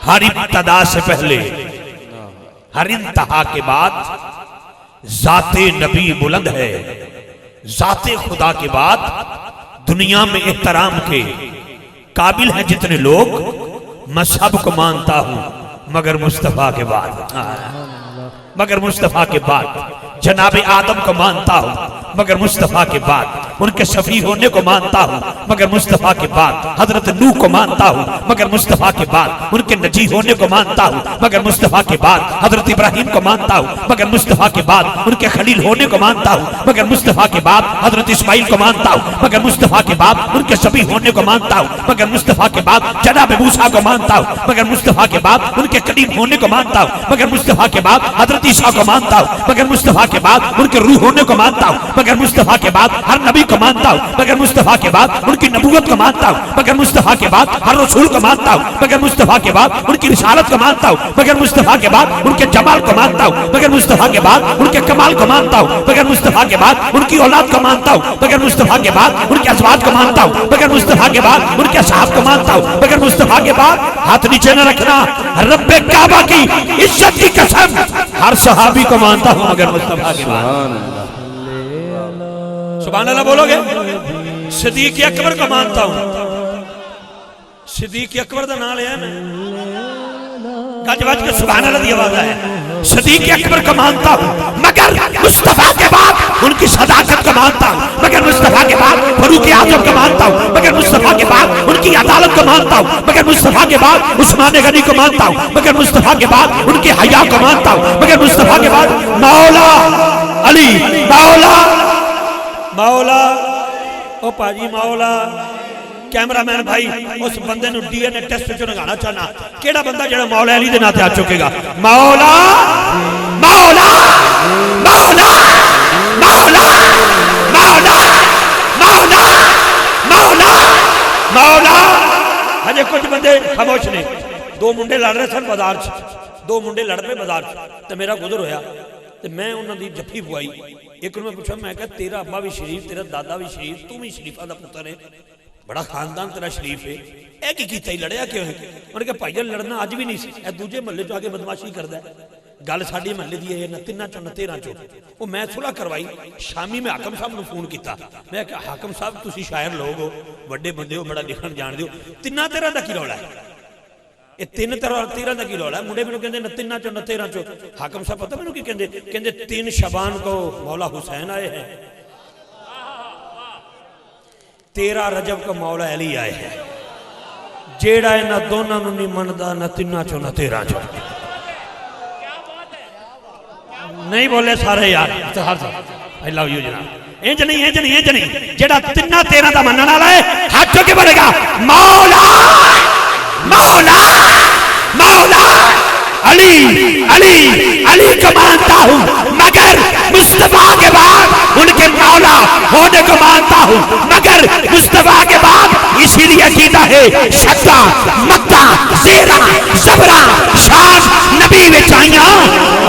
ہر ابتدا سے پہلے ہر انتہا کے بعد ذات نبی بلند ہے، ذات خدا کے بعد دنیا میں احترام کے قابل ہیں جتنے لوگ، میں سب کو مانتا ہوں مگر مصطفیٰ کے بعد، مگر مصطفیٰ کے بعد جناب آدم کو مانتا ہوں مگر مصطفیٰ کے بعد ان کے شفیع ہونے کو مانتا ہوں مگر مصطفیٰ کے بعد حضرت نوح کو مانتا ہوں مگر مصطفیٰ کے بعد ان کے نجی ہونے کو مانتا ہوں مگر مصطفیٰ کے بعد حضرت ابراہیم کو مانتا ہوں مگر مصطفیٰ کے بعد ان کے خلیل ہونے کو مانتا ہوں مگر مصطفیٰ کے بعد حضرت اسماعیل کو مانتا ہوں مگر مصطفیٰ کے بعد ان کے شفیع ہونے کو مانتا ہوں مگر مصطفیٰ کے بعد جناب موسیٰ کو مانتا ہوں مگر مصطفیٰ کے بعد ان کے قدیم ہونے کو مانتا ہوں مگر مصطفیٰ کے بعد حضرت عیسیٰ کو مانتا ہوں مگر مصطفیٰ کے بعد ان کے روح ہونے کو مانتا ہوں مگر مصطفیٰ کے بعد ہر نبی کو مانتا ہوں مگر مصطفیٰ کے بعد ان کی نبوت کو مانتا ہوں مگر مصطفیٰ کے بعد ہر رسول کو مانتا ہوں مگر مصطفیٰ کے بعد ان کی رسالت کو مانتا ہوں مگر مصطفیٰ کے بعد ان کے جمال کو مانتا ہوں مگر مصطفیٰ کے بعد ان کے کمال کو مانتا ہوں مگر مصطفیٰ کے بعد ان کی اولاد کو مانتا ہوں مگر مصطفیٰ کے بعد ان کے ازواج کو مانتا ہوں مگر مصطفیٰ کے بعد ان کے اصحاب کو مانتا ہوں مگر مصطفیٰ کے بعد ہاتھ نیچے نہ رکھنا، رب کعبہ کی عزت کی قسم ہر صحابی کو مانتا ہوں مگر مصطفیٰ کے بعد۔ سبحان اللہ بولو گے؟ صدیق اکبر کو مانتا ہوں، صدیق اکبر دا نام لیا ہے میں گج بج کے سبحان اللہ دی آواز ہے، صدیق اکبر کو مانتا ہوں مگر مصطفیٰ کے بعد ان کی صداقت کو مانتا ہوں مگر مصطفیٰ کے بعد فاروق اعظم کو مانتا ہوں مگر مصطفیٰ کے بعد ان کی عدالت کو مانتا ہوں مگر مصطفیٰ کے بعد عثمان غنی کو مانتا ہوں مگر مصطفیٰ کے بعد ان کے حیا کو مانتا ہوں مگر مصطفیٰ کے بعد مولا علی مولا او پاجی مولا کیمرہ مین بھائی اس بندے نو ڈی این اے ٹیسٹ جو نگانا چاہنا کیڑا بندہ جڑا مولا علی دے ناتے آ چکے گا؟ مولا مولا مولا مولا مولا مولا مولا مولا۔ ہجے کچھ بندے خاموش نے، دو منڈے لڑ رہے سن بازار چ، دو منڈے لڑ پے بازار چ تے میرا گزر ہویا تے میں انہاں دی جفی پوائی، ایک میں پوچھا میں کہا تیرا ابا بھی شریف، تیرا دادا بھی شریف، تو بھی شریفہ دا پتر ہے، بڑا خاندان تیرا شریف ہے، اے کی کیتا ہی لڑیا کیوں ہے؟ انہوں نے کہا بھائی لڑنا آج بھی نہیں سی، اے دوجے محلے جو آگے بدماشی کردا ہے، گل ساڈی محلے دی ہے نہ 3 نہ 13 وہ میں صلح کروائی، شامی میں حاکم صاحب نے فون کیتا، میں کہا حاکم صاحب تسی شاعر لوگ ہو، بڑے بندے ہو، بڑا لکھن جان دیو، 3 13 دا کی رولا ہے؟ یہ 3 13 دا کی رولا ہے؟ منڈے میں کہندے نہ 3 نہ 13 حاکم صاحب پتہ میں کی کہندے 3 شعبان کو مولا حسین آئے ہیں، 13 رجب کو مولا علی آئے ہیں، جیڑا ہے نہ دونوں نہیں مندا نہ 3 نہ 13 نہیں بولے سارے یار I love you جناب، اینج نہیں جیڑا 3 13 دا مننا والا ہے ہاتھ چوکے بولے گا مولا مولا مولا علی علی علی کو مانتا ہوں مگر مصطفیٰ کے بعد ان کے مولا ہونے کو مانتا ہوں مگر مصطفیٰ کے بعد اسی لیے عقیدہ ہے شدہ مکہ زیرہ زبرہ شام نبی میں چاہیاں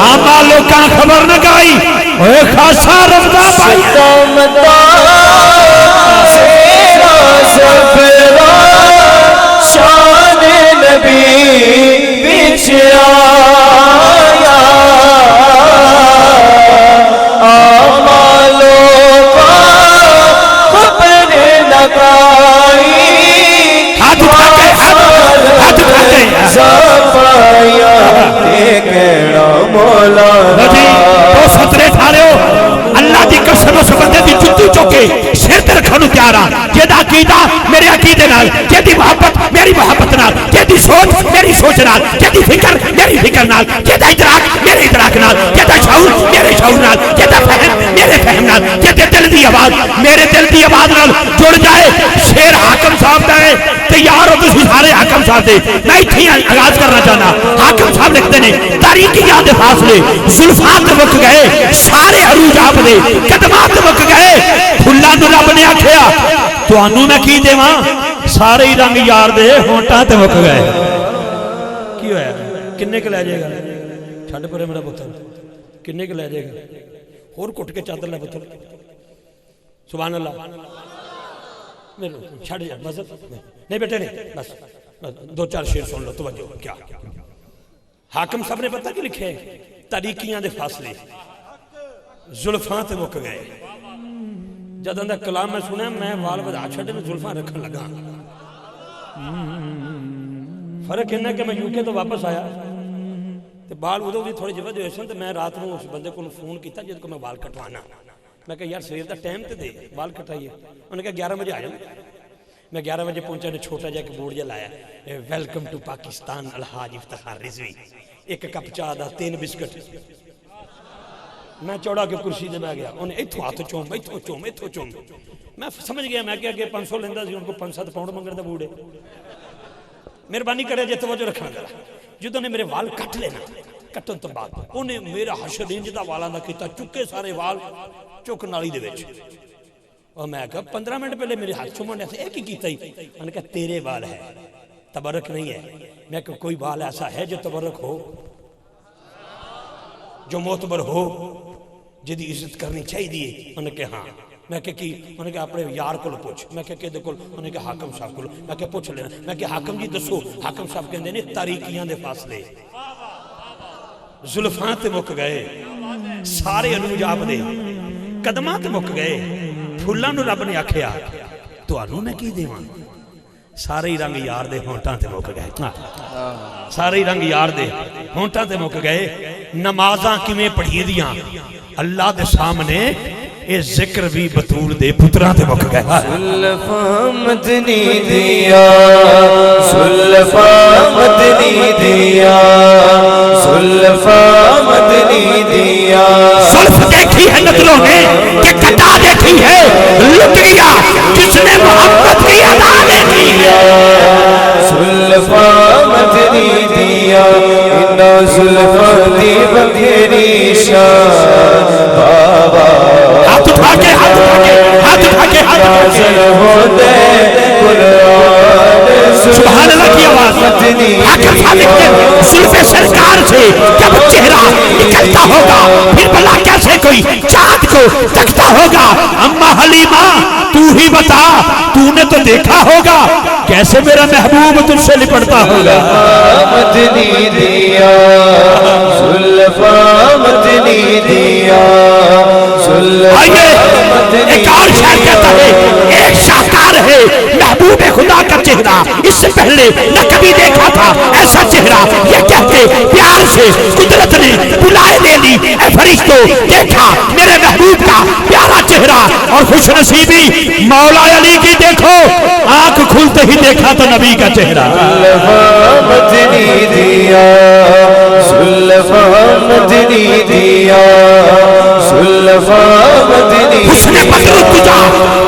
آمہ لوکاں خبر نہ گئی اے خاصا رفضہ پائی شدہ مکہ زیرہ زبرہ شان نبی بچ آیا آمالوں کا خبر لگائی ہاتھ اٹھاتے زفایا دیکھنا مولا تو سترے تھارے ہو اللہ دی قسم اس بندے دی جتی چوکے سر تے رکھنو تیار آ جیدہ عقیدہ میرے عقیدے نال، جیدی محبت میری محبت نال، جیدی سوچ میری سوچ نال، جیدی فکر میری فکر نال، جیدہ ادراک میرے ادراک نال، جیدہ شعور میرے شعور نال، جیدہ فہم میرے فہم نال، جیدہ دل دی آواز میرے دل دی آواز نال جڑ جائے شیر حاکم صاحب دے تیار ہو تسی سارے حاکم صاحب دے میں اتنی آغاز کرنا چاہنا حاکم صاحب لکھتے ہیں تاریخی یاد فاصلے زلفات وک گئے سارے عروج آپ دے قدمات وک گئے پھلا نو رب نے آکھیا تو انو میں کی دے ماں سارے ہی رنگ یار دے ہونٹاں تے وک گئے کی ہویا کنے کے لے جائے گا چھڑ پرے میرا پتر کنے کے لے جائے گا اور کٹ کے چادر لے پتر سبحان اللہ چھڑ جا بس نہیں بیٹے نہیں بس دو چار شعر سن لو توجہ. کیا حاکم صاحب نے پتہ کی لکھے تاریکیاں دے فاصلے زلفاں تے مک گئے. جد اندر کلام میں سنا میں وال بدا چھڑے میں زلفاں رکھن لگا. فرق انہا کہ میں یوکے تو واپس آیا تے بال ادھو بھی تھوڑے جوہ جو ایسن تے میں رات میں اس بندے کو فون کیتا جد کو میں بال کٹوانا. میں کہا یار سویر دا ٹائم تے دے بال کٹائیے. انہوں نے کہا 11 بجے آ جاؤں. میں 11 بجے پہنچا نے چھوٹا جا کے بورڈ جا لایا ویلکم ٹو پاکستان الحاج افتخار رضوی. ایک کپ چاہ دا 3 بسکٹ. میں چوڑا کے کرسی دے میں گیا انہیں ایتھو ہاتھ چوم ایتھو چوم ایتھو چوم. میں سمجھ گیا میں کیا کہ 500 لیندہ سی ان کو 5-7 پاؤنڈ منگر دا بوڑے. مہربانی کرے جے توجہ رکھنا گا. جدوں نے میرے وال کٹ لینا کٹن تو بعد انہیں میرا حشر انج دا والاں دا کیتا چکے سارے وال چک نالی دے وچ. اور میں کہا 15 منٹ پہلے میرے ہاتھ چومنے سے ایک ہی کیتا ہی. میں نے کہا تیرے وال ہے تبرک نہیں ہے. میں کہا کوئی وال ایسا ہے جو تبرک ہو جو معتبر ہو جدی عزت کرنی چاہیے دیئے. انہوں نے کہا ہاں. میں کہا کی انہوں نے کہا اپنے یار کو پوچھ. میں کہا کہ دیکھو انہوں نے کہا حاکم صاحب کو. میں کہا پوچھ لینا. میں کہا حاکم جی دسو. حاکم صاحب کہندے نے تاریکیاں دے فاصلے زلفاں تے مک گئے سارے انوج آپ دے قدماں تے مک گئے. پھلاں نو رب نے آکھیا تو انہوں نے کی دیواں سارے رنگ یار دے ہونٹاں تے مک گئے. سارے رنگ یار دے ہونٹاں تے مک گئے. نمازاں کیویں پڑھی دیاں اللہ دے سامنے اے ذکر بھی بطول دے پتراں تے مک گئے. زلفاں مدنی دیا زلفاں مدنی دیا زلفاں مدنی دیا. زلف دیکھی ہے نظروں نے کہ کٹا دیکھی ہے لٹ گیا جس نے محبت کی ادا دیکھی ہے. زلفاں مدنی دیا انہا زلفاں دی بکھری شان بابا. ہاتھ اٹھا کے ہاتھ اٹھا کے ہاتھ اٹھا کے ہاتھ اٹھا کے سبحان اللہ کی آواز. حاکم صادق نے زلف سرکار سے جب چہرہ نکلتا ہوگا پھر بلا کیسے کوئی چاند کو تکتا ہوگا. اما حلیمہ تو ہی بتا تو نے تو دیکھا ہوگا کیسے میرا محبوب تجھ سے لپٹتا ہوگا. مدنی دیا زلفاں مدنی دیا آئیے ایک اور شاعر کہتا ہے ایک شاہکار ہے محبوب خدا کا چہرہ اس سے پہلے نہ کبھی دیکھا تھا ایسا چہرہ. یہ کہتے پیار سے قدرت نے بلائے دے لی اے فرشتوں دیکھا میرے محبوب کا پیارا چہرہ. اور خوش نصیبی مولا علی کی دیکھو آنکھ کھلتے ہی دیکھا تو نبی کا چہرہ. زلفاں مدنی دیا زلفاں مدنی دیا زلفاں مدنی حسن بدر تجا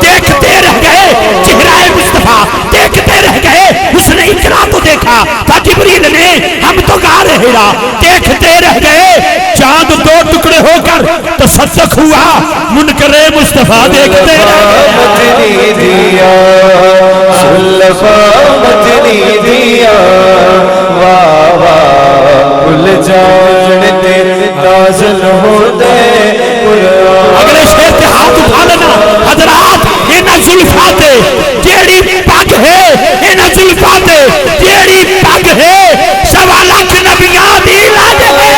دیکھتے رہ گئے چہرہ مصطفیٰ دیکھتے رہ گئے. حسن اقرا تو دیکھا تھا جبریل نے ہم تو گا رہے را دیکھتے رہ گئے. چاند 2 ٹکڑے ہو کر تصدق ہوا منکر مصطفیٰ دیکھتے رہ مدنی دیا زلفاں مدنی دیا. واہ واہ کل جانتے نازل ہو دے قرآن. اگلے شیر پہ ہاتھ اٹھا لینا حضرات. اینا زلفاتے جیڑی پاک ہے اینا زلفاتے جیڑی پاک ہے سوا لاکھ نبیاں دی لاد ہے.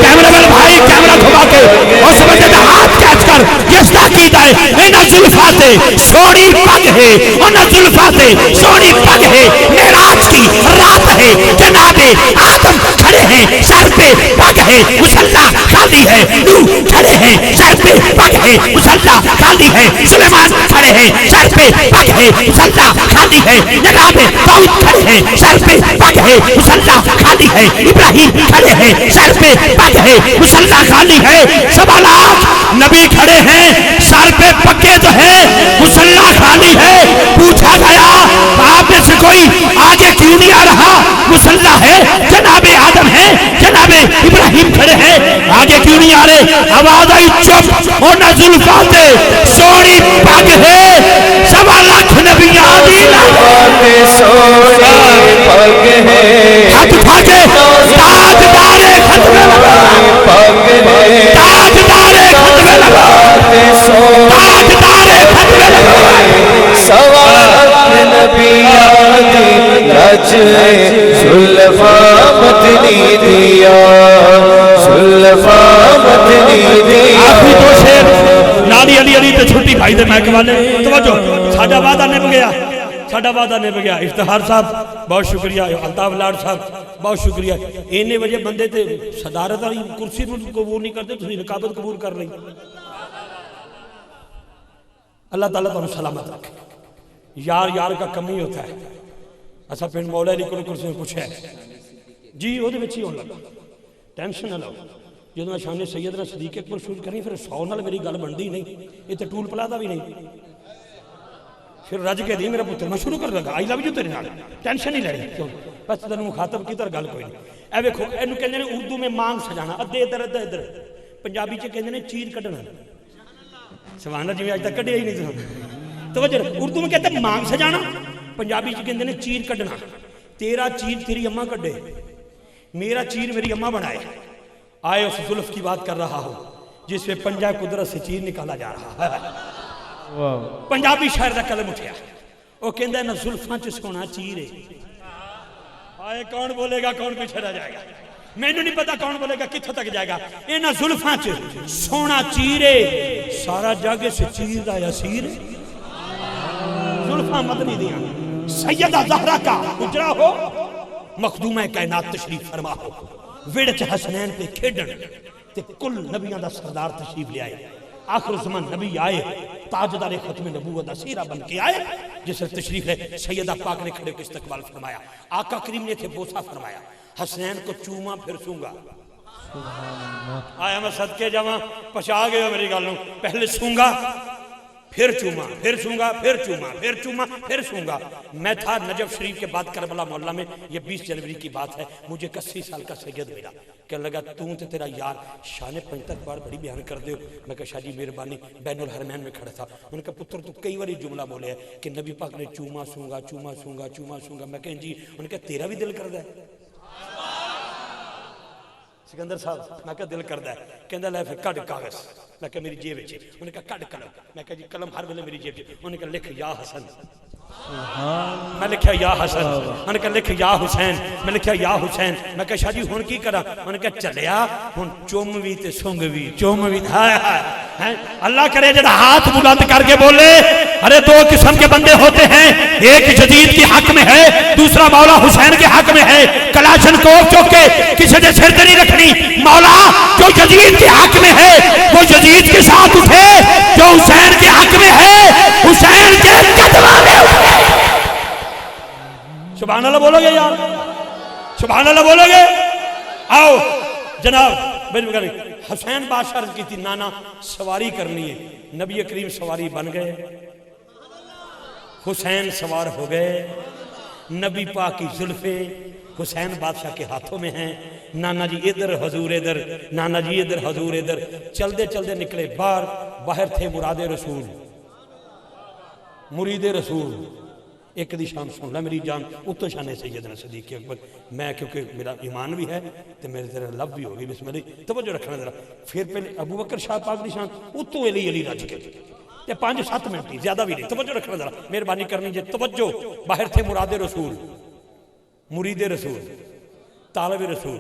کیمرہ مین بھائی کیمرہ گھما کے اور سمجھے دا ہاتھ کیچ کر یستا کی دائے. اینا زلفاتے سوڑی پاک ہے اینا زلفاتے سوڑی پاک ہے. معراج کی رات ہے جناب آدم کھڑے ہیں سر پہ پاک ہے مصلی خالی ہے. نوح کھڑے ہیں سر پہ پاک ہے مصلی خالی ہے. سلیمان کھڑے ہیں سر پہ پاک ہے مصلی خالی ہے. جناب داؤد کھڑے ہیں سر پہ پاک ہے مصلی خالی ہے. ابراہیم کھڑے ہیں سر پہ پاک ہے مصلی خالی ہے. سوا لاکھ نبی کھڑے ہیں سر پہ پکے تو ہے مصلی خالی ہے. پوچھا گیا آپ میں سے کوئی آگے کیوں نہیں آ رہا مصلی ہے جناب آدم ہے جناب ابراہیم کھڑے ہیں آگے کیوں نہیں آ رہے. آواز آئی چپ اور نہ زلفاتے سوڑی پاک ہے سوا لاکھ نبیاں دی سوڑی پاک ہے. ہاتھ اٹھا کے تاجدار ختم پاک ہے تاجدار ختم تاجدار ختم سوا لاکھ نبیاں دی مدنی دیا زلفا مدنی دیا آخری دو شیر نالی علی علی تے چھٹی بھائی دے محک والے توجہ ساڈا وعدہ نبھ گیا ساڈا وعدہ نبھ گیا افتخار صاحب بہت شکریہ الطاف لاڈ صاحب بہت شکریہ اینے وجہ بندے تے صدارت والی کرسی کو قبول نہیں کرتے تسی رقابت قبول کر رہی اللہ تعالیٰ تمہیں سلامت رکھے یار یار کا کمی ہوتا ہے ایسا پھر مولا علی کو کرسی میں کچھ ہے جی وہ دے بچی ہون لگا ٹینشن نہ لو جدو میں شان سیدنا صدیق اکبر شروع کریں پھر 100 نال میری گل بندی نہیں یہ تو ٹول پلا دا بھی نہیں پھر رج کے دی میرا پتر میں شروع کر لگا آئی لو جو تیرے نال ٹینشن نہیں لڑی کیوں بس تینوں مخاطب کی طرح گل کوئی نہیں اے ویکھو اینو کہندے نے اردو میں مانگ سجانا ادھے ادھر ادھر ادھر پنجابی چ کہندے نے چیر کڈنا سبحان اللہ جی اج تک کڈیا ہی نہیں توجہ اردو میں کہتے ہیں مانگ سجانا پنجابی چ کہندے نے چیر کڈنا تیرا چیر تیری اماں کڈے میرا چیر میری اماں بنائے آئے اس زلف کی بات کر رہا ہوں جس میں پنجہ قدرت سے چیر نکالا جا رہا ہے پنجابی شاعر دا قلم اٹھیا وہ کہندہ ہے نا زلفاں چ سونا چیر ہے آئے کون بولے گا کون پیچھے رہ جائے گا میں نہیں پتا کون بولے گا کتھوں تک جائے گا اے نا زلفاں چ سونا چیر ہے سارا جاگے سے چیر دا یسیر ہے زلفاں مدنی دیاں سیدہ زہرا کا اجرا ہو مخدومہ کائنات تشریف فرما ہو ویڑچ حسنین پہ کھیڈن تے کل نبیاں دا سردار تشریف لے آئے آخر زمان نبی آئے تاجدار ختم نبوت دا سیرہ بن کے آئے جس سے تشریف ہے سیدہ پاک نے کھڑے کو استقبال فرمایا آقا کریم نے تھے بوسا فرمایا حسنین کو چوما پھر سونگا آیا میں صدقے جاواں پچھا گئے ہو میری گالوں پہلے سونگا پھر چوما پھر سونگا پھر چوما پھر چوما پھر سونگا میں تھا نجف شریف کے بعد کربلا محلہ میں یہ 20 جنوری کی بات ہے مجھے 80 سال کا سید ملا کہنے لگا توں تے تیرا یار شان پنجتک بار بڑی بیان کر دے میں کہا شاہ جی مہربانی بین الحرمین میں کھڑا تھا انہوں نے کہا پتر تو کئی باری جملہ بولے ہے کہ نبی پاک نے چوما سونگا چوما سونگا چوما سونگا میں کہیں جی انہوں نے کہا تیرا بھی دل کر دا ہے سکندر صاحب میں کہا دل کر دا ہے کہندہ لے پھر کڑ کاغذ میں کہا میری جیب ہے انہوں نے کہا کڑ قلم میں کہا جی قلم ہر ویلے میری جیب ہے انہوں نے کہا لکھ یا حسن میں لکھیا یا حسن انہوں نے کہا لکھ یا حسین میں لکھیا یا حسین میں کہا شاہ جی ہون کی کرا انہوں نے کہا چلیا ہون چوموی تے سونگوی چوموی ہائے ہائے اللہ کرے جڑا ہاتھ بلند کر کے بولے ارے دو قسم کے بندے ہوتے ہیں ایک جدید کے حق میں ہے دوسرا مولا حسین کے حق میں ہے کلاشن کوف چوک کے کسی نے سر نہیں رکھنی مولا جو جدید کے حق میں ہے وہ جدید کے ساتھ اٹھے جو حسین کے حق میں ہے حسین کے قدمہ میں اٹھے سبحان اللہ بولو گے یار سبحان اللہ بولو گے آؤ جناب حسین بادشاہ عرض کی تھی نانا سواری کرنی ہے نبی کریم سواری بن گئے حسین سوار ہو گئے نبی پاک کی زلفیں حسین بادشاہ کے ہاتھوں میں ہیں نانا جی ادھر حضور ادھر نانا جی ادھر حضور ادھر چل دے نکلے باہر تھے مراد رسول مرید رسول ایک دی شان سن لے میری جان اتو شان ہے سیدنا صدیق اکبر میں کیونکہ میرا ایمان بھی ہے تو میرے ذرا لب بھی ہوگی بسم اللہ توجہ رکھنا ذرا پھر پہلے ابو بکر شاہ پاک دی شان اتو علی علی رج کے یہ 5-7 منٹ زیادہ بھی نہیں توجہ رکھنا ذرا مہربانی کرنی جے توجہ باہر تھے مراد رسول مرید رسول طالب رسول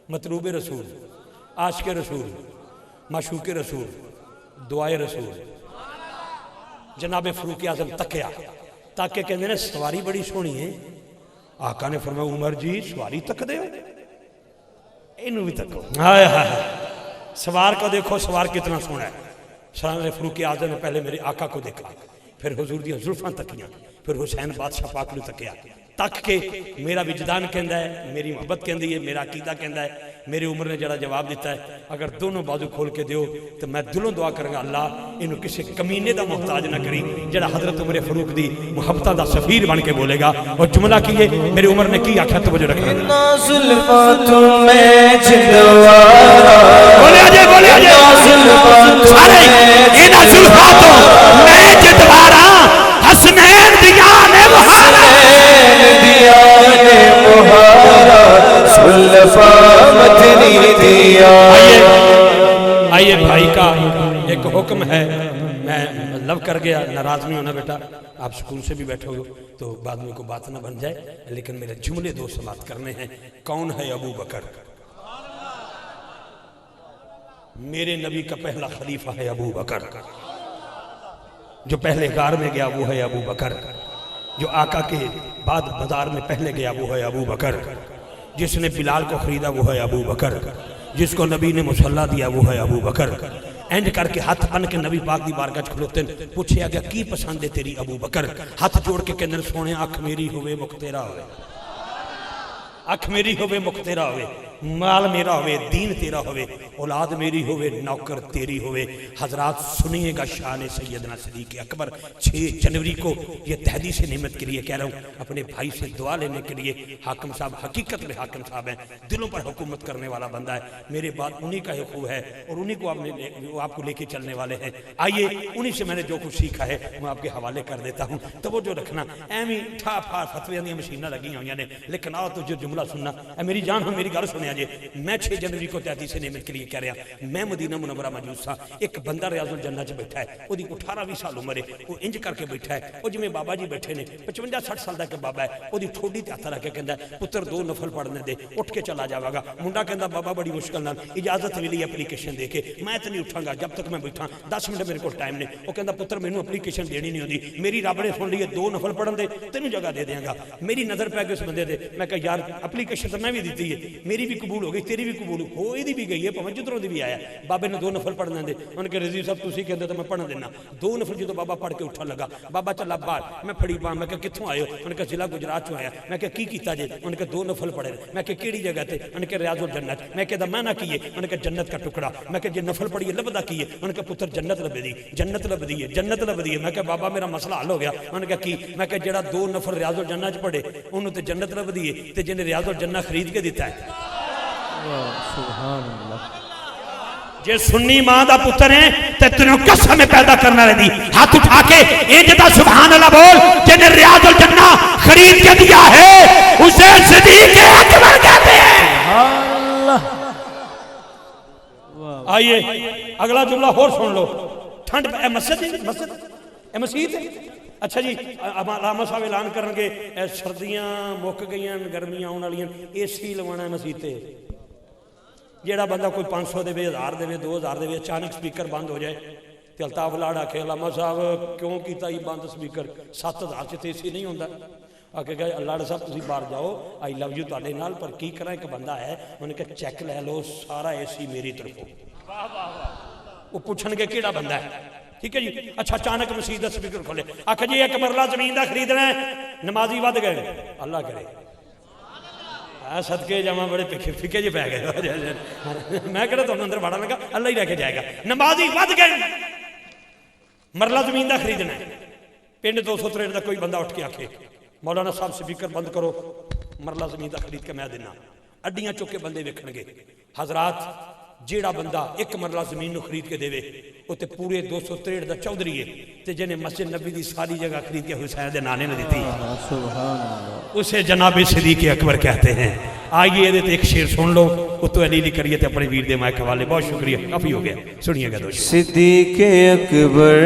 مطلوب رسول عاشق رسول معشوق رسول دعائے رسول جناب فاروق اعظم تکیا تاکہ کہنے نے سواری بڑی سونی ہے آقا نے فرمایا عمر جی سواری تک دے انہوں بھی تکو سوار کو دیکھو سوار کتنا سونا ہے سلام فاروق اعظم نے پہلے میرے آقا کو دیکھا پھر حضور دیا زلفاں تکیاں پھر حسین بادشاہ پاک نے تکیا تک کے میرا وجدان کہندا ہے میری محبت کہندی ہے میرا عقیدہ کہندا ہے میری عمر نے جڑا جواب دیتا ہے اگر دونوں بازو کھول کے دیو تو میں دلوں دعا کروں گا اللہ انہوں کسی کمینے دا محتاج نہ کری جڑا حضرت عمر فاروق دی محبتہ دا سفیر بن کے بولے گا اور جملہ کیے میری عمر نے کی آکھا توجہ رکھنا بولے آجے سارے اینا زلفاتوں میں جدوارا حسنین دیان مہارا آئیے بھائی کا ایک حکم ہے میں لو کر گیا، ناراض نہیں ہونا بیٹا، آپ سکون سے بھی بیٹھے ہو تو بعد میں کوئی بات نہ بن جائے، لیکن میرے جملے دو سماعت کرنے ہیں۔ کون ہے ابو بکر؟ میرے نبی کا پہلا خلیفہ ہے ابو بکر، جو پہلے غار میں گیا وہ ہے ابو بکر، جو آقا کے بعد بازار میں پہلے گیا وہ ہے ابو بکر، جس نے بلال کو خریدا وہ ہے ابو بکر، جس کو نبی نے مصلی دیا وہ ہے ابو بکر۔ اینڈ کر کے ہاتھ بن کے نبی پاک دی بارگاہ کھلوتے ہیں، پوچھے گیا کی پسند ہے تیری ابو بکر؟ ہاتھ جوڑ کے کہندے سونے اکھ میری ہوئے مکھ تیرا ہوئے، اکھ میری ہوئے مکھ تیرا ہوئے، مال میرا ہوئے، دین تیرا ہوئے، اولاد میری ہوئے، نوکر تیری ہوئے۔ حضرات سنیے گا شان سیدنا صدیق اکبر 6 جنوری کو یہ تحدیث نعمت کے لیے کہہ رہا ہوں، اپنے بھائی سے دعا لینے کے لیے۔ حاکم صاحب حقیقت میں حاکم صاحب ہیں، دلوں پر حکومت کرنے والا بندہ ہے، میرے بعد انہی کا حقوق ہے اور انہی کو آپ کو لے کے چلنے والے ہیں۔ آئیے انہی سے میں نے جو کچھ سیکھا ہے میں آپ کے حوالے کر دیتا ہوں، توجہ رکھنا۔ ایویں ٹھا پھا فتویاں دی مشیناں لگی ہوئی نے، لیکن آؤ تو جو جملہ سننا، اے میری جان ہم میری گل سنیا جی۔ میں 6 جنوری کو تحدیث نعمت کے لیے کہہ رہا، میں مدینہ منورہ موجود تھا، ایک بندہ ریاض الجنہ چ بیٹھا ہے، وہ 18-20 سال عمر ہے، وہ انج کر کے بیٹھا ہے، وہ جویں بابا جی بیٹھے نے 55-60 سال دا کہ بابا ہے، وہ ٹھوڈی تے ہاتھ رکھ کے کہندا ہے پتر 2 نفل پڑھنے دے، اٹھ کے چلا جاواں گا۔ منڈا کہندا بابا بڑی مشکل نال اجازت ملی اپلیکیشن دے کے، میں تے نہیں اٹھاں گا جب تک میں بیٹھا، 10 منٹ میرے کول ٹائم نے۔ وہ کہندا پتر مینوں اپلیکیشن دینی نہیں ہوندی، میری رب نے سن لی ہے، 2 نفل پڑھن دے تینوں جگہ دے دیاں گا۔ میری نظر پہ گئی اس بندے دے، میں کہا یار اپلیکیشن تو میں بھی دیتی ہے، میری بھی قبول ہو گئی، تیری بھی قبول ہوئی دی بھی گئی ہے، پاویں جدھروں دی بھی آیا۔ بابے نے 2 نفل پڑھنے دے، انہوں نے کہا رضی صاحب تسی کہندے تو میں پڑھن دینا۔ 2 نفل جدوں بابا پڑھ کے اٹھا لگا، بابا چلا باہر، میں پھڑی باں، میں کہا کتھوں آئے ہو؟ انہوں نے کہا ضلع گجرات چوں آیا۔ میں کہا کی کیتا جے؟ انہوں نے کہا 2 نفل پڑھے۔ میں کہا کیڑی جگہ تے؟ انہوں نے کہا ریاض الجنہ۔ میں کہا میں نہ کیے؟ انہوں نے کہا جنت کا ٹکڑا۔ میں کہا جے نفل پڑھیے لبدا کیے؟ انہوں نے کہا پتر جنت لب دی، جنت لب دی ہے، جنت لب دی ہے۔ میں کہا بابا میرا مسئلہ حل ہو گیا۔ انہوں نے کہا کی؟ میں کہا جڑا 2 نفل ریاض الجنہ چ پڑھے انہوں تے جنت لب دی ہے، تے جن ریاض الجنہ خرید کے دیتا ہے۔ سبحان اللہ۔ جے سنی ماں دا پتر ہیں تے تینوں قسم پیدا کرنا رہی، ہاتھ اٹھا کے اے جدا سبحان اللہ بول، جن ریاض الجنہ خرید کے دیا ہے اسے صدیق اکبر کہتے ہیں۔ آئیے اگلا جملہ اور سن لو۔ ٹھنڈ اے مسجد ہے، مسجد اے مسجد ہے۔ اچھا جی علامہ صاحب اعلان کرنگے سردیاں مک گئیاں گرمیاں آن والیاں، اے سی لوانا ہے مسجد تے۔ جیڑا بندہ کوئی 500 دے 1000 دے 2000 دے اچانک سپیکر بند ہو جائے تے الطاف لاڑ آکھے علامہ صاحب کیوں کیتا ہی بند سپیکر؟ 7000 چ تے اے سی نہیں ہوندا۔ آکے گئے اللہ صاحب تسی باہر جاؤ، آئی لو یو تواڈے نال، پر کی کرا ایک بندہ ہے انہوں نے کہا چیک لے لو سارا اے سی میری طرفوں۔ وہ پوچھن گے کیڑا بندہ ہے؟ ٹھیک ہے جی۔ اچھا اچانک مسجد دا سپیکر کھولے، آکھا جی ایک مرلہ زمین دا خریدنا ہے، نمازی ود گئے، اللہ کرے صدقے جمع بڑے پھکے جی پہ گئے، میں کہتا تو اندر بڑا لگا اللہ ہی رہ کے جائے گا۔ نمازی ود گئے، مرلہ زمین دا خریدنا ہے، پنڈ 263 دا کوئی بندہ اٹھ کے آکھے مولانا صاحب سپیکر بند کرو، مرلہ زمین دا خرید کے میں دینا۔ اڈیاں چوکے بندے ویکھن گے۔ حضرات جیڑا بندہ ایک مرلہ زمین نو خرید کے دے وہ تے پورے 263 دا چودھری ہے، تے جنہیں مسجد نبی دی ساری جگہ خرید کے حسین دے نانے نے دیتی، اسے جناب صدیق اکبر کہتے ہیں۔ آئیے دے ایک شعر سن لو، اتو علی کریے تے اپنے ویر دے مائک حوالے۔ بہت شکریہ، کافی ہو گیا، سنیے گا دوست۔ صدیق اکبر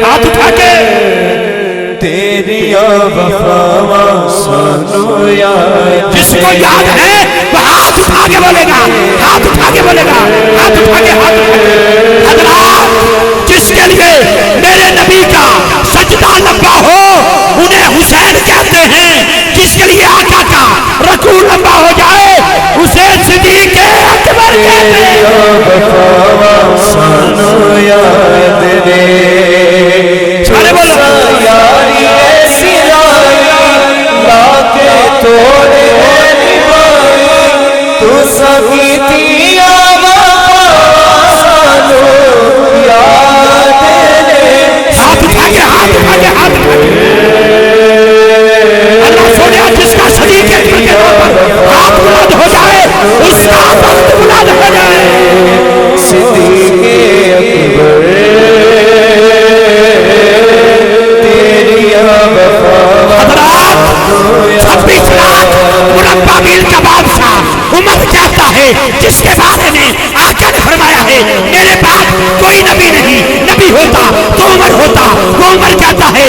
ہاتھ اٹھا کے تیری وفا سنو یاد، جس کو یاد ہے وہ ہاتھ اٹھا کے بولے گا، ہاتھ اٹھا کے بولے گا، ہاتھ اٹھا کے، ہاتھ اٹھا کے۔ حضرات جس کے لیے میرے نبی کا سجدہ لمبا ہو انہیں حسین کہتے ہیں، جس کے لیے آقا کا رکوع لمبا ہو جائے اسے صدیق اکبر کہتے ہیں۔ سنو یاد رے سارے بولو یاری ایسی لاکے توڑے نبائی، تو سبھی دیا سنو یاد رے۔ ہاتھ اٹھا کے، ہاتھ اٹھا کے، ہاتھ اٹھا کے۔ اللہ سونے جس کا صدیق اکبر کے نام پر ہاتھ بلند ہو جائے اس کا وقت بلند ہو جائے۔ صدیق اکبر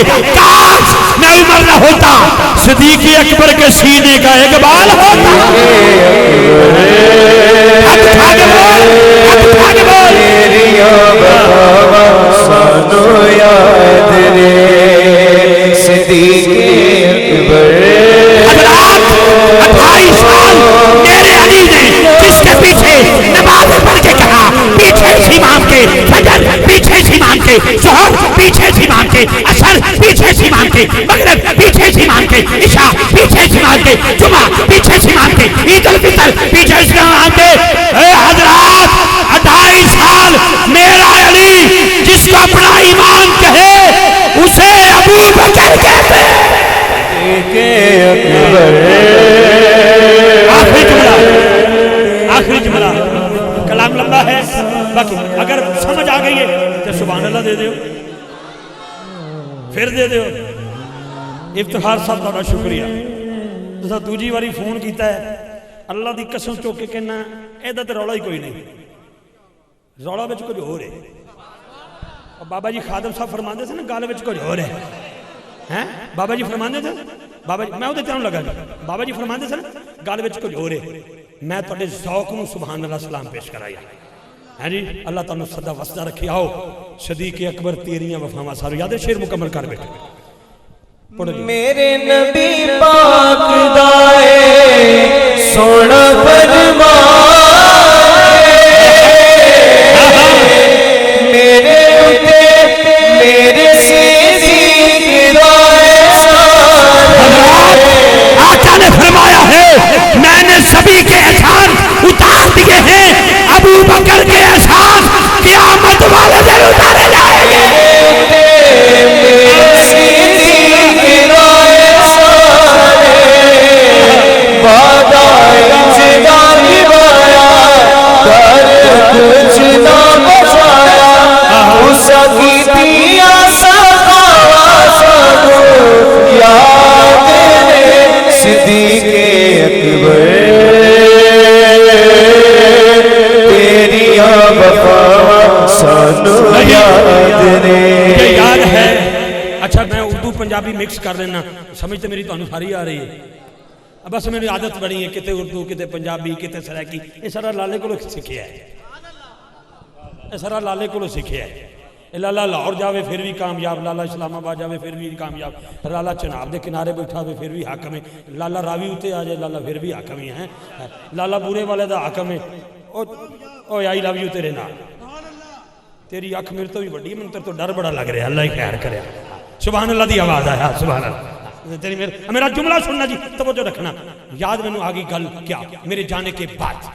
کاش میں عمر نہ ہوتا صدیق اکبر کے سینے کا اقبال ہوتا. سانو یاد رے صدیق اکبر. 28 سال میرے علی نے جس کے پیچھے نماز پڑھ کے کہا پیچھے امام کے فجر پیچھے امام کے ظہر پیچھے امام کے عصر پیچھے امام کے مغرب پیچھے امام کے عشاء پیچھے امام کے جمعہ پیچھے امام کے عید الفطر پیچھے امام کے. اے حضرات 28 سال میرا علی جس کو اپنا ایمان کہے اسے ابو بکر کہتے ہیں. آخری جملہ کلام لمبا ہے باقی اگر سمجھ آ گئی ہے تو سبحان اللہ دے دیو پھر دے دیو. افتخار صاحب تھوڑا شکریہ. تو دوجی واری فون کیتا ہے اللہ دی قسم چوک کے کہنا ایدہ تے رولا ہی کوئی نہیں رولا بچ کچھ ہو رہے. اور بابا جی خادم صاحب فرماندے تھے نا گال بچ کچھ ہو رہے ہیں. بابا جی فرماندے تھے بابا جی میں وہ دیتا ہوں لگا بابا جی فرماندے تھے نا گال بچ کچھ ہو رہے. میں تھوڑے ذوق نو سبحان اللہ سلام پیش کرایا ہے جی. اللہ تعالیٰ صدا وسدہ رکھے. آؤ صدیق اکبر تیریاں وفاواں سارو یاد ہے شعر مکمل کر بیٹھے. میرے نبی پاک دائے سونا فرمائے میرے اتے میرے صدیق دائے آقا نے فرمایا ہے میں نے سبھی کے احسان اتار دیے ہیں ابو بکر کے احسان قیامت والے دن اتارے جائیں گے. صدیق اکبر تیریاں وفاواں سانو یاد نے. یاد ہے. اچھا میں اردو پنجابی مکس کر لینا سمجھتے میری تو ساری آ رہی ہے. بس میری عادت بڑی ہے کتے اردو کتے پنجابی کتے سرائکی یہ سارا لالے کو سکھیا ہے. یہ سارا لالے کو سکھیا ہے. لالا لاہور جاوے پھر بھی کامیاب لالا اسلام آباد جاوے پھر بھی کامیاب لالا چناب دے کنارے بیٹھا ہوئے پھر بھی حاکم ہے لالا راوی اتے آ جائے لالا پھر بھی حاکم ہی ہے. لالا بورے والے دا حاکم ہے. او آئی لو یو تیرے نال تیری اکھ میرے تو بھی بڑی ہے من تو ڈر بڑا لگ رہا ہے. اللہ ہی خیر کرے. سبحان اللہ دی آواز آیا سبحان اللہ. تیری میرا جملہ سننا جی توجہ رکھنا. یاد میں نے آگی گل کیا میرے جانے کے بعد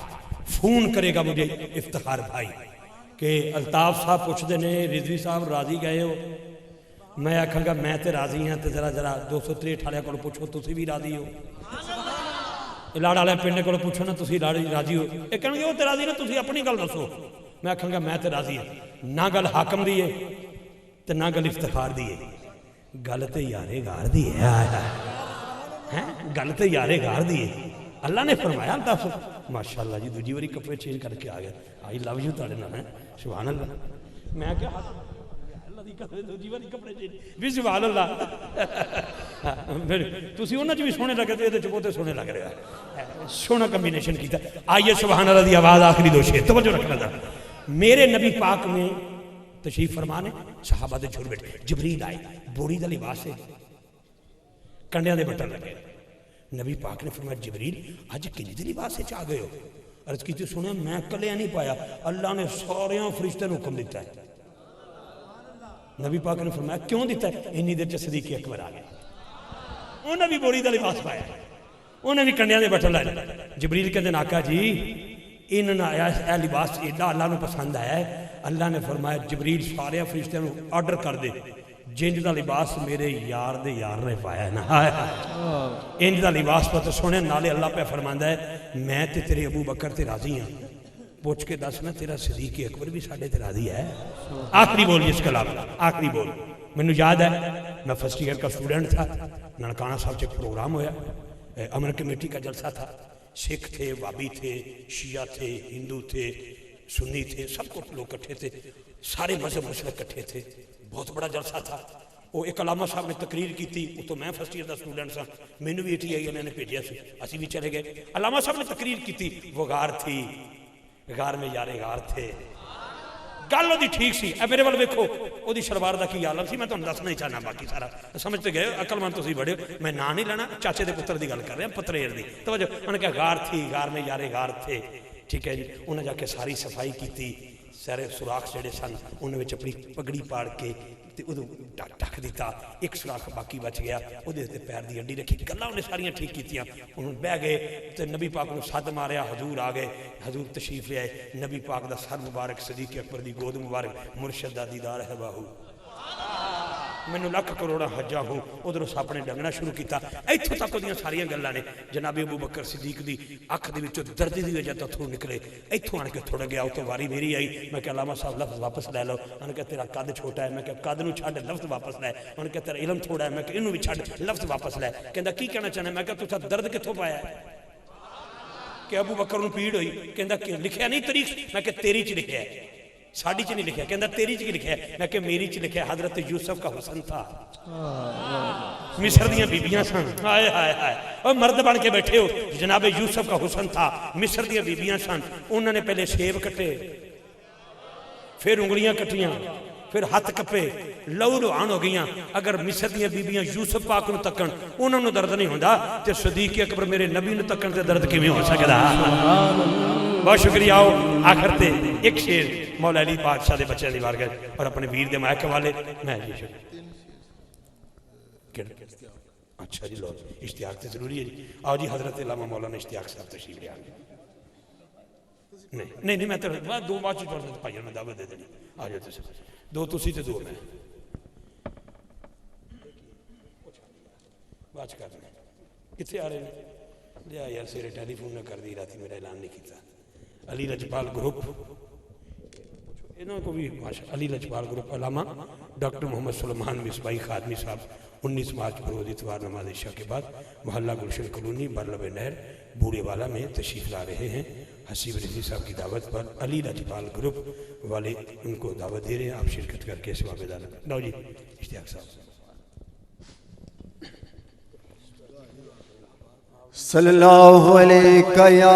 فون کرے گا مجھے افتخار بھائی کہ الطاف صاحب پوچھ دینے رضوی صاحب راضی گئے ہو. میں آکھاں گا میں تے راضی ہیں تے ذرا 263 والے کو پوچھو تسی بھی راضی ہو. لاڑ والے پنڈ کو پوچھو نا تسی راضی ہو. یہ کہنے گے وہ تے راضی نا تسی اپنی گل دسو. میں آکھاں گا میں تے راضی ہوں. نہ گل حاکم دی ہے تے نہ گل افتخار دی ہے. گل تے یارے گار دی ہے. گل تے یارے گار دی ہے. اللہ نے فرمایا الطاف ماشاءاللہ جی دوجی واری کپڑے چینج کر کے آ گیا. آئی لو یو تاڑے نام ہے سبحان اللہ. میں کیا اللہ دی قسم دوجی واری کپڑے چینج بھی سبحان اللہ. پھر تسی انہاں چ بھی سونے لگے تے تے چوتے سونے لگ رہا ہے. سونا کمبینیشن کیتا. آئیے سبحان اللہ دی آواز آخری دو شعر توجہ رکھنا ذرا. میرے نبی پاک نے تشریف فرمانے صحابہ دے جھڑ بیٹھے جبریل آئے بوری دا لباس ہے کنڈیاں دے بٹن لگے. نبی پاک نے فرمایا جبریل آج کنج دے لباس سے چاہ گئے ہو. عرض کی تھی سنیں میں کلے نہیں پایا اللہ نے ساریاں فرشتے نے حکم دیتا ہے. نبی پاک نے فرمایا کیوں دیتا ہے. انی دیر چ صدیق اکبر آ گیا. انہیں بھی بوری دا لباس پایا انہیں بھی کنڈیاں دے بٹن لائے. جبریل کہتے ہیں آقا جی انہوں نے آیا اے لباس ایڈا اللہ نے پسند آیا ہے. اللہ نے فرمایا جبریل سارے فرشتے نے آرڈر کر دے جنج دا لباس میرے یار دے یار نے پایا ہے نا انج دا لباس پتہ سونے نالے اللہ پہ فرماندا ہے میں تے تیرے ابو بکر تے راضی ہیں. پوچھ کے دس میں تیرا صدیق اکبر بھی ساڑھے تے راضی ہے. آخری بول اس کلام آخری بول. میں یاد ہے میں فرسٹ ایئر کا اسٹوڈنٹ تھا. ننکانہ صاحب سے پروگرام ہویا امر کمیٹی کا جلسہ تھا. سکھ تھے وابی تھے شیعہ تھے ہندو تھے سنی تھے سب کچھ لوگ کٹھے تھے. سارے مذہب مسلک کٹھے تھے. بہت بڑا جلسہ تھا. وہ ایک علامہ صاحب نے تقریر کی تھی، تو میں فرسٹ ایئر دا اسٹوڈنٹ سا، مینوں بھی ATI والے نے بھیجیا سی، اسی بھی چلے گئے۔ علامہ صاحب نے تقریر کی تھی، وہ غار تھی، غار میں یارے غار تھے، گل وہ ٹھیک سی۔ اے میرے وال ویکھو وہ شلوار دا کی عالم سی، میں تمہیں دسنا ہی چاہنا، باقی سارا سمجھتے گئے، عقل مند تسی بڑے ہو، میں نا نہیں لینا، چاچے دے پتر دی گل کر رہے ہیں، پتریر دی توجہ۔ انہوں نے کہا غار تھی، غار میں یارے غار تھے، ٹھیک ہے جی۔ انہیں جا کے ساری صفائی کی تھی، سارے سوراخ جڑے سن انہوں نے اپنی پگڑی پاڑ کے ڈھک دیتا، ایک سوراخ باقی بچ گیا، وہ پیر دی ہڈی رکھی، گلاں انہیں ساریاں ٹھیک کیتیاں، انہوں بہ گئے تو نبی پاک نے سد ماریا، حضور آ گئے، حضور تشریف لے آئے، نبی پاک دا سر مبارک، صدیق اکبر دی گود مبارک، مرشد دا دیدار ہے باہو، مینوں لکھ کروڑا حجا ہوں، ادھر اپنے ڈنگنا شروع کیتا۔ ایتھوں تک وہ ساریاں گلاں نے جناب ابو بکر صدیق دی اکھ دے وچوں درد دی وجہ تو تھرو نکلے، ایتھوں آن کے تھوڑا گیا، اتوں واری میری آئی، میں کہ علامہ صاحب لفظ واپس لے لو، انہوں نے کہا تیرا قد چھوٹا ہے، میں کہ قد نو چھڈ لفظ واپس لے، انہوں نے کہا تیرا علم تھوڑا ہے، میں کہ انہوں بھی چھڈ لفظ واپس لے، کہندا کی کہنا چاہنا ہے، میں کہ تساں درد کتھوں پایا ہے کہ ابو بکر نو پیڑ ہوئی، کہندا کہ لکھیا نہیں تاریخ، میں کہ تیری چ لکھیا ہے، ساڑی چ نہیں لکھیا، کہندا تیری چ لکھیا ہے، میں کہ میری چ لکھیا ہے، حضرت یوسف کا حسن تھا، مصر دیاں بیبیاں سن، ہائے ہائے ہائے، اور مرد بن کے بیٹھے ہو، جناب یوسف کا حسن تھا، مصر دیاں بیبیاں سن، انہوں نے پہلے سیب کٹے، پھر انگلیاں کٹیاں، پھر ہاتھ کپے، لہو لوہان ہو گئیاں۔ اگر مصر دیاں بیبیاں یوسف پاک نو تکن انہوں نے درد نہیں ہوندا تے صدیق اکبر میرے نبی نو تکن تے درد کیویں ہو سکدا؟ بہت شکریہ۔ آؤ آخر تے ایک شیر مولا علی بادشاہ دے بچے دی بارگاہ اور اپنے ویر دے مائک والے میں جی شکریہ۔ اچھا جی، لو اشتیاق تے ضروری ہے جی۔ آؤ جی، حضرت علامہ مولانا اشتیاق صاحب تشریف لے آئیں۔ نہیں میں تو دو بات چیز پڑھ دیتا بھائیوں میں دعوت دے دینی، آ جاؤ تسی، دو تسی تے دو میں بات کر دیں۔ کتنے آ رہے ہیں؟ لیا یار سیرے ٹیلی فون نہ کر دی، راتی میرا اعلان نہیں کیتا۔ علی لجپال گروپ انہوں کو بھی علی لجپال گروپ، علامہ ڈاکٹر محمد سلمان مصباحی خادمی صاحب 19 مارچ بروز اتوار نماز عشاء کے بعد محلہ گلشن کالونی برلب نہر بوڑے والا میں تشریف لا رہے ہیں۔ حسیب رضوی صاحب کی دعوت پر علی لجپال گروپ والے ان کو دعوت دے رہے ہیں، آپ شرکت کر کے ثواب ادا کریں۔ لو جی اشتیاق صاحب۔ صلی اللہ علیہ یا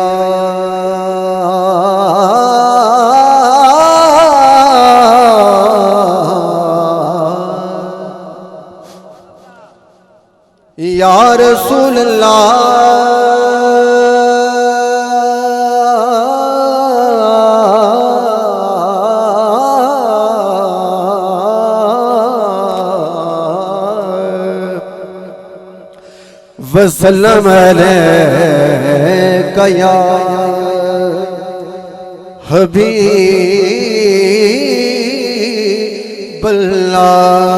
یا رسول وسلم علیکہ یا حبیب اللہ